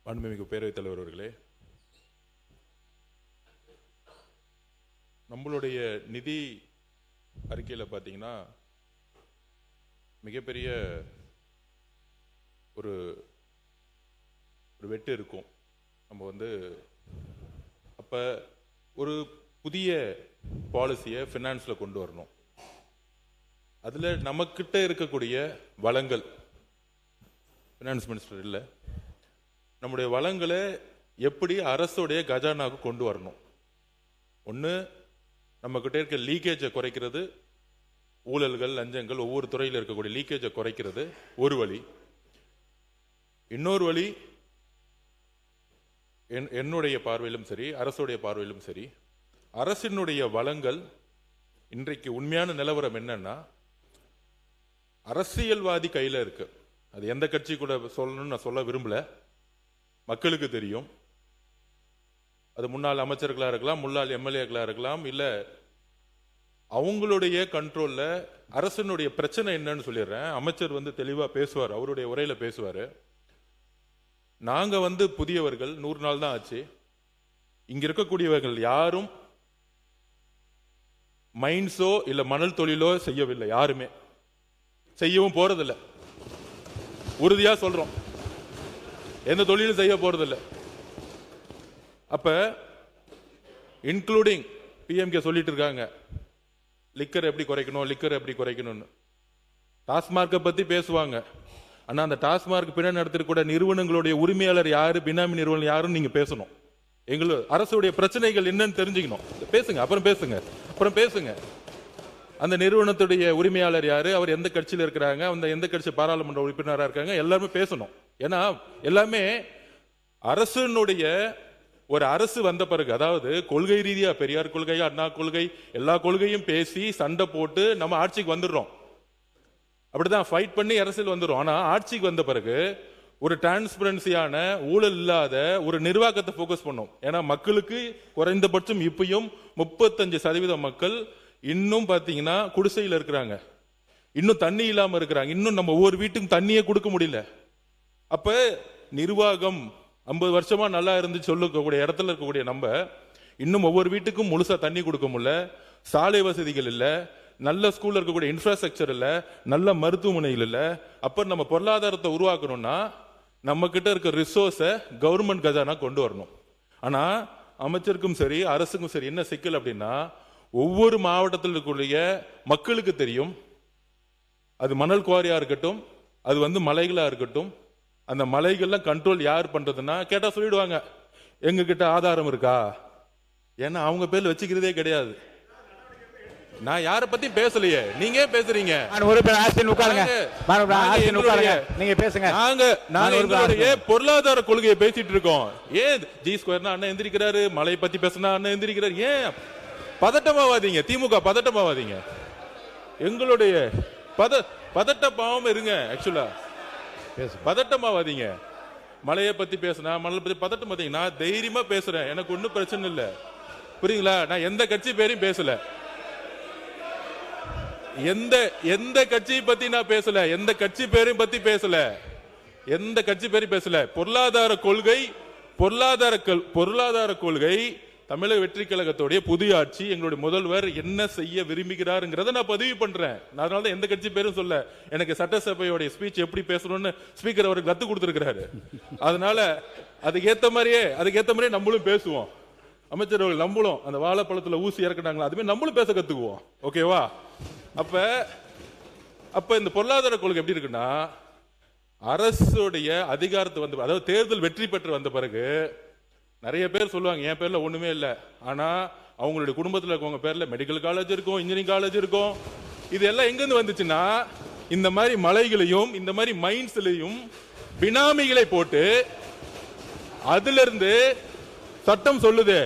மாண்புமிகு பேரவைத் தலைவர் அவர்களே, நம்மளுடைய நிதி அறிக்கையில் பார்த்தீங்கன்னா மிகப்பெரிய ஒரு வெட்டு இருக்கும். நம்ம அப்போ ஒரு புதிய பாலிசியை ஃபினான்ஸில் கொண்டு வரணும். அதில் நமக்கிட்ட இருக்கக்கூடிய வளங்கள், ஃபினான்ஸ் மினிஸ்டர் இல்லை, நம்முடைய வளங்களை எப்படி அரசுடைய கஜானாவுக்கு கொண்டு வரணும். ஒன்று, நம்மக்கிட்ட இருக்க லீக்கேஜை குறைக்கிறது, ஊழல்கள் லஞ்சங்கள் ஒவ்வொரு துறையில் இருக்கக்கூடிய லீக்கேஜை குறைக்கிறது ஒரு வழி. இன்னொரு வழி, என்னுடைய பார்வையிலும் சரி அரசுடைய பார்வையிலும் சரி, அரசினுடைய வளங்கள் இன்றைக்கு உண்மையான நிலவரம் என்னன்னா அரசியல்வாதி கையில் இருக்கு. அது எந்த கட்சி கூட சொல்லணும்னு நான் சொல்ல விரும்பல, மக்களுக்கு தெரியும். அது முன்னாள் அமைச்சர்களாக இருக்கலாம், முன்னாள் எம்எல்ஏக்களாக இருக்கலாம், இல்லை அவங்களுடைய கண்ட்ரோல்ல. அரசனுடைய பிரச்சனை என்னன்னு சொல்லிடுறேன். அமைச்சர் தெளிவாக பேசுவார், அவருடைய உரையில பேசுவார். நாங்க புதியவர்கள், 100 நாள் தான் ஆச்சு. இங்க இருக்கக்கூடியவர்கள் யாரும் மைன்ஸோ இல்ல மணல் தொழிலோ செய்யவில்லை, யாருமே செய்யவும் போறதில்லை. உறுதியா சொல்றோம், எந்த தொழிலும் செய்ய போறதில்லை. அப்ப இன்க்ளூடிங் பிஎம்கே சொல்லிட்டு இருக்காங்க லிக்கர் எப்படி குறைக்கணும்னு. டாஸ்மார்க்கை பத்தி பேசுவாங்க. ஆனா அந்த டாஸ்மார்க் பின்னாடி நடத்திருக்கூட நிறுவனங்களுடைய உரிமையாளர் யாரு, பினாமி நிறுவனம் யாருன்னு நீங்க பேசணும். எங்களுக்கு அரசுடைய பிரச்சனைகள் என்னன்னு தெரிஞ்சுக்கணும். பேசுங்க, அப்புறம் பேசுங்க. அந்த நிறுவனத்துடைய உரிமையாளர் யாரு, அவர் எந்த கட்சியில் இருக்கிறாங்க, அந்த எந்த கட்சி பாராளுமன்ற உறுப்பினராக இருக்காங்க, எல்லாருமே பேசணும். ஏன்னா எல்லாமே அரசுடைய ஒரு அரசு வந்த பிறகு, அதாவது கொள்கை ரீதியா பெரியார் கொள்கை, அண்ணா கொள்கை, எல்லா கொள்கையும் பேசி சண்டை போட்டு நம்ம ஆட்சிக்கு வந்துடுறோம். அப்படிதான் ஃபைட் பண்ணி அரசியல் வந்துடும். ஆனா ஆட்சிக்கு வந்த பிறகு ஒரு டிரான்ஸ்பரன்சியான ஊழல் இல்லாத ஒரு நிர்வாகத்தை போக்கஸ் பண்ணும். ஏன்னா மக்களுக்கு குறைந்தபட்சம் இப்பயும் 35% மக்கள் இன்னும் பாத்தீங்கன்னா குடிசையில் இருக்கிறாங்க, இன்னும் தண்ணி இல்லாம இருக்கிறாங்க, இன்னும் நம்ம ஒவ்வொரு வீட்டுக்கும் தண்ணியே கொடுக்க முடியல. அப்ப நிர்வாகம் 50 வருஷமா நல்லா இருந்து சொல்லக்கூடிய இடத்துல இருக்கக்கூடிய நம்ம இன்னும் ஒவ்வொரு வீட்டுக்கும் முழுசா தண்ணி கொடுக்க முடியல, சாலை வசதிகள் இல்ல, நல்ல ஸ்கூல்ல இருக்கக்கூடிய இன்ஃப்ராஸ்ட்ரக்சர் இல்ல, நல்ல மருத்துவமனைகள் இல்ல. அப்ப நம்ம பொருளாதாரத்தை உருவாக்கணும்னா நம்ம கிட்ட இருக்க ரிசோர்ஸை கவர்மெண்ட் கஜானா கொண்டு வரணும். ஆனா அமைச்சருக்கும் சரி அரசுக்கும் சரி என்ன சிக்கல் அப்படின்னா, ஒவ்வொரு மாவட்டத்தில் இருக்கக்கூடிய மக்களுக்கு தெரியும், அது மணல் குவாரியா இருக்கட்டும், அது மலைகளா இருக்கட்டும், அந்த மலைகள்லாம் கண்ட்ரோல் யார் பண்றதுன்னா கேட்டா சொல்லிடுவாங்க எங்க கிட்ட ஆதாரம் இருக்கா. ஏன்னா அவங்க பேர்ல வச்சுக்கிறதே கிடையாது. நான் யார பத்தி பேசலையே, நீங்க பேசுறீங்க. நாங்க பொருளாதார கொள்கையை பேசிட்டு இருக்கோம். ஏன் ஜி ஸ்கொயர்னா அண்ணன் எந்திரிக்கிறாரு, மலையை பத்தி பேசினா அண்ணன் எந்திரிக்கிறாரு. ஏன் பதட்டமாவாதீங்க, திமுக பதட்டமாவாதீங்க. எங்களுடைய பதட்டமாவும் இருங்க. ஆக்சுவலா பதட்டமாவாதீங்க. மலையை பத்தி பேசினா மணலை பத்தி பதட்டம். நான் தைரியமா பேசுறேன், எனக்கு ஒன்னும் பிரச்சனை இல்ல, புரியுங்களா? நான் எந்த கட்சி பேரையும் பேசல, எந்த கட்சியை பத்தி நான் பேசல, எந்த கட்சி பேரையும் பத்தி பேசல, எந்த கட்சி பேரையும் பேசல. பொருளாதார கொள்கை தமிழக வெற்றி கழகத்துடைய புதிய ஆட்சி, எங்களுடைய முதல்வர் என்ன செய்ய விரும்புகிறாருங்கிறத நான் பதிவு பண்றேன். அதனால எந்த கட்சி பேரும் சொல்ல. எனக்கு சட்டசபையோடைய ஸ்பீச் எப்படி பேசணும்னு ஸ்பீக்கர் அவருக்கு கத்து கொடுத்திருக்கிறாரு. அதனால அதுக்கேத்த மாதிரியே நம்மளும் பேசுவோம். அமைச்சர் அவர்கள் நம்மளும் அந்த வாழைப்பழத்துல ஊசி இறக்குனாங்களா, அதுமே நம்மளும் பேச கத்துக்குவோம். ஓகேவா? அப்ப இந்த பொருளாதார கொள்கை எப்படி இருக்குன்னா, அரசுடைய அதிகாரத்தை அதாவது தேர்தல் வெற்றி பெற்று வந்த பிறகு நிறைய பேர் சொல்லுவாங்க என் பேர்ல ஒண்ணுமே இல்லை. ஆனா அவங்களுடைய குடும்பத்தில் இருக்கவங்க பேர்ல மெடிக்கல் காலேஜ் இருக்கும், இன்ஜினியரிங் காலேஜ் இருக்கும். இது எல்லாம் எங்கிருந்து வந்துச்சுன்னா, இந்த மாதிரி மலைகளையும் இந்த மாதிரி மைன்ஸ்லையும் பினாமிகளை போட்டு, அதுல இருந்து சட்டம் சொல்லுது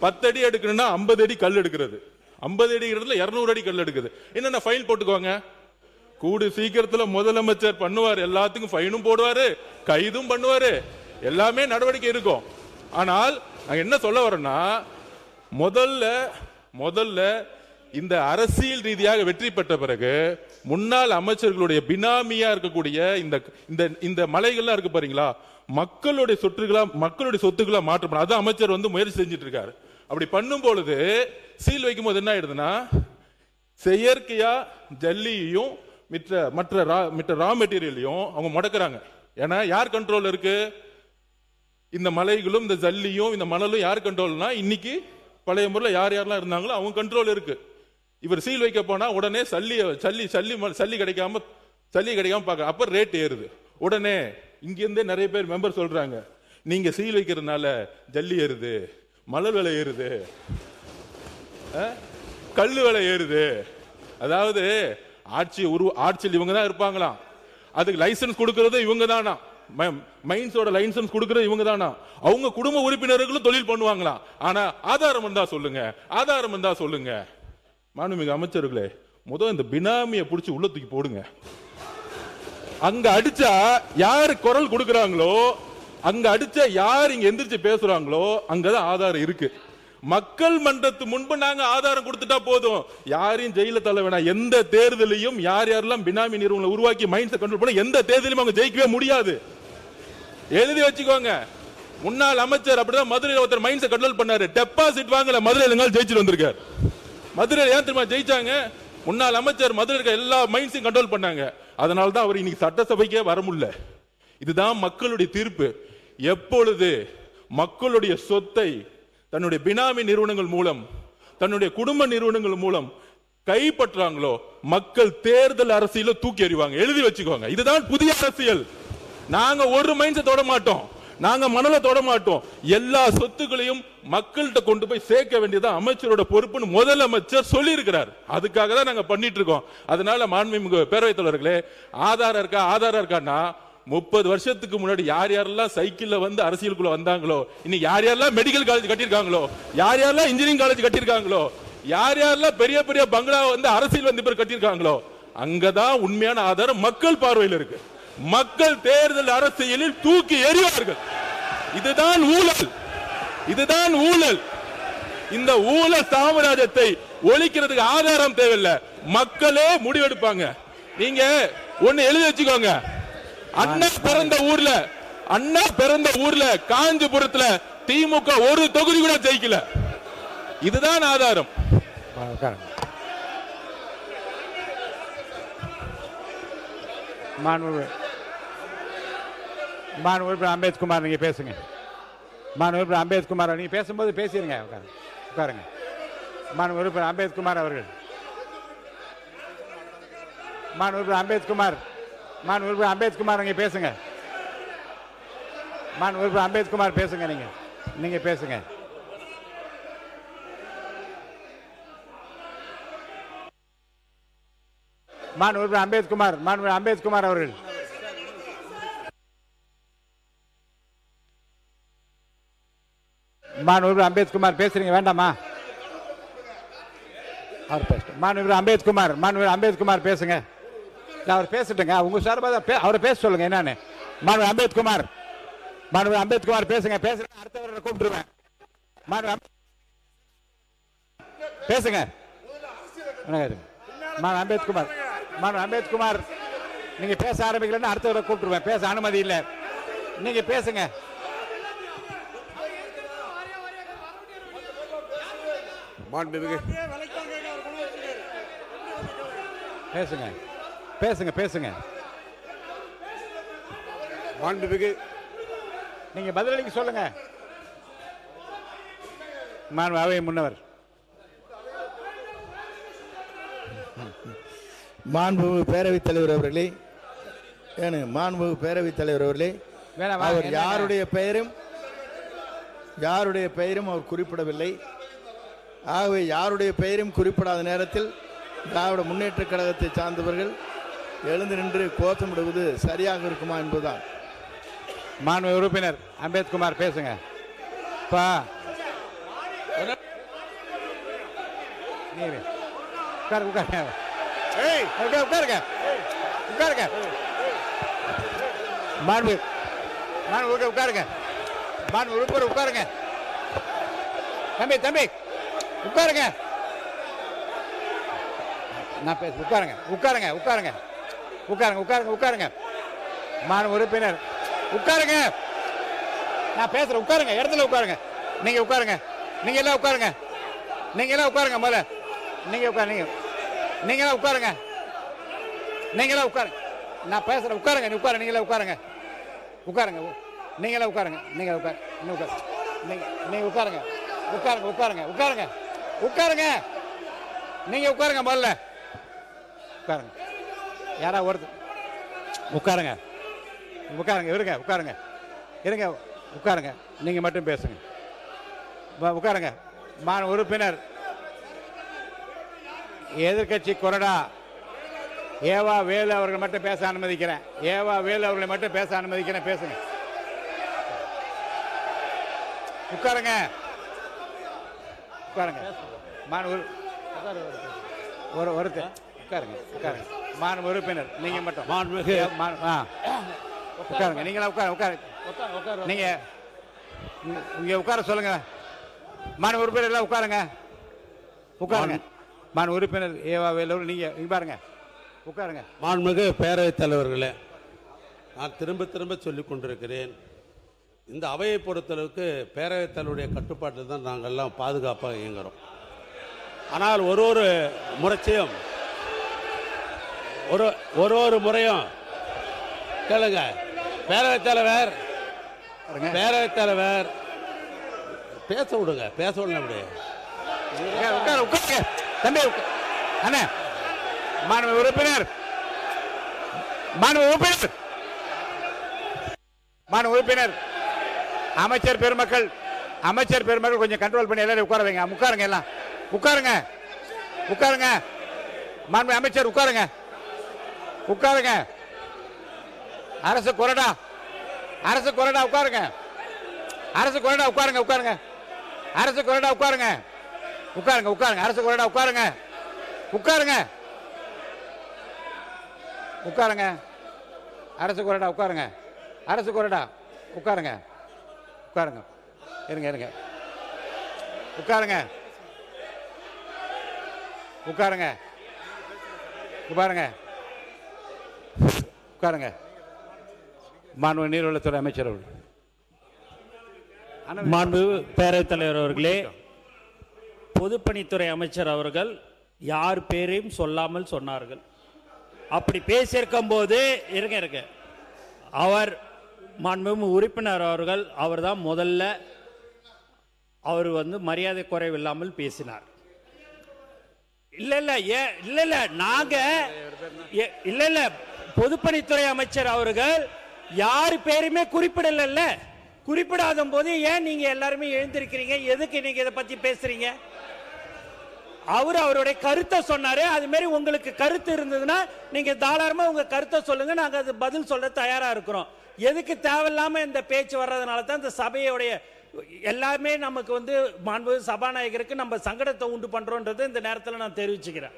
10 அடி எடுக்கணும்னா 50 அடி கல் எடுக்கிறது, 50 அடி இடத்துல 200 அடி கல் எடுக்குது. என்னென்ன ஃபைல் போட்டுக்குவாங்க. கூடு சீக்கிரத்துல முதலமைச்சர் பண்ணுவாரு, எல்லாத்துக்கும் ஃபைனும் போடுவாரு, கைதும் பண்ணுவாரு, எல்லாமே நடவடிக்கை இருக்கும். ஆனால் நாங்க என்ன சொல்ல வரோம்னா, முதல்ல இந்த அரசியல் ரீதியாக வெற்றி பெற்ற பிறகு முன்னாள் அமைச்சர்களுடைய பினாமியா இருக்கக்கூடிய இந்த இந்த இந்த மலைகள்லாம் இருக்கு பாருங்களா, மக்களுடைய சொத்துக்களா மாற்றப்படும். அதான் அமைச்சர் வந்து முயற்சி செஞ்சுட்டு இருக்காரு. அப்படி பண்ணும் பொழுது சீல் வைக்கும் போது என்ன ஆயிடுதுன்னா, செயற்கையா ஜல்லியையும் மற்ற ரா மெட்டீரியலையும் அவங்க முடக்கிறாங்க. ஏன்னா யார் கண்ட்ரோல் இருக்கு? இந்த மலைகளும் இந்த ஜல்லியும் இந்த மணலும் யார் கண்ட்ரோல்னா, இன்னைக்கு பழைய முறையில் யார் யாரெல்லாம் இருந்தாங்களோ அவங்க கண்ட்ரோல் இருக்கு. இவர் சீல் வைக்க போனா உடனே சல்லி கிடைக்காம பார்க்க, அப்ப ரேட் ஏறுது. உடனே இங்க இருந்தே நிறைய பேர் மெம்பர் சொல்றாங்க, நீங்க சீல் வைக்கிறதுனால ஜல்லி ஏறுது, மணல் விலை ஏறுது, கல்லு விலை ஏறுது. அதாவது ஆட்சியில் இவங்க தான் இருப்பாங்களாம், அதுக்கு லைசன்ஸ் கொடுக்கறது இவங்க தானா, மைன்ஸோட லைசன்ஸ் கொடுக்கறது இவங்க தானா, அவங்க குடும்ப உறுப்பினர்களும் தொழில் பண்ணுவாங்களாம். ஆனா ஆதாரம் இருந்தா சொல்லுங்க. மாண்புமிகு அமைச்சர்களே, முதல் இந்த பினாமியை பிடிச்சி உள்ள தூக்கி போடுங்க. அங்க அடிச்சா யாரு குரல் கொடுக்கறாங்களோ, அங்க அடிச்சா யார் இங்க எந்திரிச்சு பேசுறாங்களோ அங்கதான் ஆதாரம் இருக்கு. மக்கள் மன்றத்து முன்பு நாங்க ஆதாரம் கொடுத்துட்டா போதும், யாரையும் ஜெயில தள்ள வேணாம். எந்த தேர்தலையும் யாரெல்லாம் பினாமி நிறுவனங்களை உருவாக்கி மைண்ட்ஸை கண்ட்ரோல் பண்ண எந்த தேர்தலையும் அவங்க ஜெயிக்கவே முடியாது. எழுதி வச்சுக்கோங்க. முன்னாள் அமைச்சர் அப்படிதான் மதுரையில் ஒருத்தர் மைண்ட்ஸை கண்ட்ரோல் பண்ணாரு, டெபாசிட் வாங்கல, மதுரையில் ஜெயிச்சுட்டு வந்திருக்காரு. மதுரையில் ஏன் தெரியுமா ஜெயிச்சாங்க? முன்னாள் அமைச்சர் மதுரை இருக்க எல்லா மைண்ட்ஸையும் கண்ட்ரோல் பண்ணாங்க. அதனால தான் அவர் இன்னைக்கு சட்டசபைக்கே வர முடியல. இதுதான் மக்களுடைய தீர்ப்பு. எப்பொழுது மக்களுடைய சொத்தை தன்னுடைய பினாமி நிறுவனங்கள் மூலம், தன்னுடைய குடும்ப நிறுவனங்கள் மூலம் கைப்பற்றாங்களோ, மக்கள் தேர்தல் அரசியல தூக்கி எறிவாங்க. எழுதி வச்சுக்கோங்க. இதுதான் புதிய அரசியல். நாங்க ஒரு மைண்ட்ஸை தொட மாட்டோம், நாங்க மணலை தொட மாட்டோம். எல்லா சொத்துக்களையும் மக்கள்கிட்ட கொண்டு போய் சேர்க்க வேண்டியது அமைச்சரோட பொறுப்புன்னு முதலமைச்சர் சொல்லி இருக்கிறார். அதுக்காக தான் நாங்க பண்ணிட்டு இருக்கோம். அதனால மாண்புமிகு பேரவைத் தலைவர்களே, ஆதாரம் இருக்கான்னா 30 வருஷத்துக்கு முன்னாடி யார் யாரெல்லாம் சைக்கிள்ல வந்து அரசியலுக்குள்ள வந்தாங்களோ, இன்னைக்கு யார் யாரெல்லாம் மெடிக்கல் காலேஜ் கட்டியிருக்காங்களோ, யார் யாரெல்லாம் இன்ஜினியரிங் காலேஜ் கட்டியிருக்காங்களோ, யார் யாரெல்லாம் பெரிய பெரிய பங்களா வந்து அரசியல் வந்து பேர் கட்டியிருக்காங்களோ, அங்கதான் உண்மையான ஆதாரம் மக்கள் பார்வையில் இருக்கு. மக்கள் தேர்தல் அரசியலில் தூக்கி எறிவார்கள். இதுதான் ஊழல். இந்த ஊழல் சாம்ராஜ்யத்தை ஒழிக்கிறதுக்கு ஆதாரம் தேவையில்லை, மக்களே முடிவெடுப்பாங்க. நீங்க ஒன்னு எழுதி வச்சுக்கோங்க. அண்ணா பிறந்த ஊர்ல காஞ்சிபுரத்துல திமுக ஒரு தொகுதி கூட ஜெயிக்கல. இதுதான் ஆதாரம். மாண்புமிகு அம்பேத்குமார் நீங்க பேசுங்க. மாண்புமிகு அம்பேத்குமார் நீங்க பேசும்போது பேசிருங்க. உட்காருங்க. மாண்புமிகு அம்பேத்குமார் அவர்கள். மாண்புமிகு அம்பேத்குமார் நீங்க பேசுங்க. மாண்புமிகு அம்பேத்குமார் பேசுங்க. நீங்க பேசுங்க. மாண்புமிகு அம்பேத்குமார் அவர்கள். மாண்புமிகு அம்பேத்குமார் பேசுறீங்க வேண்டாமா? அவர் பேசட்டும். மாண்புமிகு அம்பேத்குமார் பேசுங்க. அவர் பேசட்டுங்க. உங்க சார்பாக அவரை பேச சொல்லுங்க. என்னன்னு மாண்புமிகு அம்பேத்குமார் பேசுங்க. அடுத்தவரை கூப்பிட்டுருவேன். பேசுங்க. அம்பேத்குமார் நீங்க பேச ஆரம்பிக்கலன்னு அடுத்தவரை கூப்பிட்டுருவேன். பேச அனுமதி இல்லை. நீங்க பேசுங்க. பேசுங்க. நீங்க பதிலளிக்க சொல்லுங்க. அவை முன்னவர். மாண்புமிகு பேரவைத் தலைவர் அவர்களே, அவர் யாருடைய பெயரும் அவர் குறிப்பிடவில்லை. ஆகவே யாருடைய பெயரும் குறிப்பிடாத நேரத்தில் திராவிட முன்னேற்ற கழகத்தை சார்ந்தவர்கள் எழுந்து நின்று கோஷமிடுவது சரியாக இருக்குமா என்பதுதான். மாண்புமிகு உறுப்பினர் அம்பேத்குமார் பேசுங்க. உட்காருங்க. தம்பி உட்காருங்க. நான் பேச உட்காருங்க உட்காருங்க உட்காருங்க உட்காருங்க உட்காருங்க உட்காருங்க மாண்பு உறுப்பினர் உட்காருங்க. நான் பேசுறேன். உட்காருங்க, இடத்துல உட்காருங்க. நீங்க உட்காருங்க. நீங்க எல்லாம் உட்காருங்க. நீங்க எல்லாம் உட்காருங்க. முதல்ல நீங்க உட்காருங்க. நீங்க எல்லாம் உட்காருங்க. நீங்க எல்லாம் உட்காருங்க. நான் பேசுறேன். உட்காருங்க. நீ உட்காருங்க. நீங்க எல்லாம் உட்காருங்க. உட்காருங்க. நீங்க எல்லாம் உட்காருங்க. நீங்க உட்காரு. நீங்க உட்காரு. நீங்க உட்காருங்க. உட்காருங்க. உட்காருங்க. உட்காருங்க. உட்காருங்க. நீங்க உட்காருங்க. முதல்ல உட்காருங்க. யாரா ஒருத்தர் உட்காருங்க. உட்காருங்க. இருங்க. உட்காருங்க. இருங்க. உட்காருங்க. நீங்க மட்டும் பேசுங்க. உட்காருங்க. மாண்பு உறுப்பினர் எதிர்க்கட்சி கொறடா ஏவா வேலு அவர்கள் மட்டும் பேச அனுமதிக்கிறேன். ஏவா வேலு அவர்களை மட்டும் பேச அனுமதிக்கிறேன். பேசுங்க. உட்காருங்க. உட்காருங்க. ஒருத்தர் உட்காருங்க. உட்காருங்க. மாண்பு உறுப்பினர் நீங்க மட்டும் உட்காருங்க. நீங்களா உட்காருங்க. நீங்க இங்க உட்கார சொல்லுங்க. மாண்பு உறுப்பினர் எல்லாம் உட்காருங்க. உட்காருங்க. மாண்பு உறுப்பினர் ஏவா வேலூர் நீங்க பாருங்க. உட்காருங்க. மாண்புமிகு பேரவைத் தலைவர்களே, நான் திரும்ப திரும்ப சொல்லிக் கொண்டிருக்கிறேன், இந்த அவையை பொறுத்தளவுக்கு பேரவைத் தலைவருடைய கட்டுப்பாட்டில் தான் நாங்கள் எல்லாம் பாதுகாப்பாக இயங்குகிறோம். ஆனால் ஒரு முறைச்சையும் ஒரு முறையும் கேளுங்க. பேரவைத் தலைவர் பேச விடுங்க. பேச விடணும். அப்படி உட்காருங்க. தம்பி அண்ணா மாண்பு உறுப்பினர் அமைச்சர் பெருமக்கள் கொஞ்சம் கண்ட்ரோல் பண்ணி எல்லாரும் உட்கார வைங்க. உட்காருங்க. எல்லாம் உட்காருங்க. உட்காருங்க. மாண்பு அமைச்சர் உட்காருங்க. உட்காருங்க. அரசு கொறடா உட்காருங்க. அரசு கொறடா உட்காருங்க. உட்காருங்க. அரசு கொறடா உட்காருங்க. உட்காருங்க. உட்காருங்க. அரசு கொறடா உட்காருங்க. உட்காருங்க. உட்காருங்க. அரசு கொறடா உட்காருங்க. அரசு கொறடா உட்காருங்க. உட்காருங்க. இருங்க. உட்காருங்க. உட்காருங்க. உட்காருங்க. உட்காருங்க. மாண்பு நீர்வளத்துறை அமைச்சர் அவர்கள். மாண்பு பேரவைத் தலைவர் அவர்களே, பொதுப்பணித்துறை அமைச்சர் அவர்கள் யார் பேரையும் சொல்லாமல் சொன்னார்கள். அப்படி பேசியிருக்கும் போது இருங்க அவர் மாண்பு உறுப்பினர் அவர்கள் அவர்தான் முதல்ல அவர் மரியாதை குறைவில்லாமல் பேசினார். இல்ல நாங்க இல்ல பொதுப்பணித்துறை அமைச்சர் அவர்கள் யார் பேருமே குறிப்பிடல. குறிப்பிடாத போது ஏன் நீங்க எல்லாருமே எழுந்திருக்கிறீங்க? எதுக்கு நீங்க இதை பத்தி பேசுறீங்க? அவருடைய கருத்தை சொன்னாரு. அது மாதிரி உங்களுக்கு கருத்து இருந்ததுன்னா நீங்க தாராளமா உங்க கருத்தை சொல்லுங்க. நாங்க அது பதில் சொல்ல தயாரா இருக்கிறோம். எதுக்கு தேவையில்லாம இந்த பேச்சு வர்றதுனால தான் இந்த சபையுடைய எல்லாமே நமக்கு மாண்பு சபாநாயகருக்கு நம்ம சங்கடத்தை உண்டு பண்றோம்ன்றது இந்த நேரத்தில் நான் தெரிவிச்சுக்கிறேன்.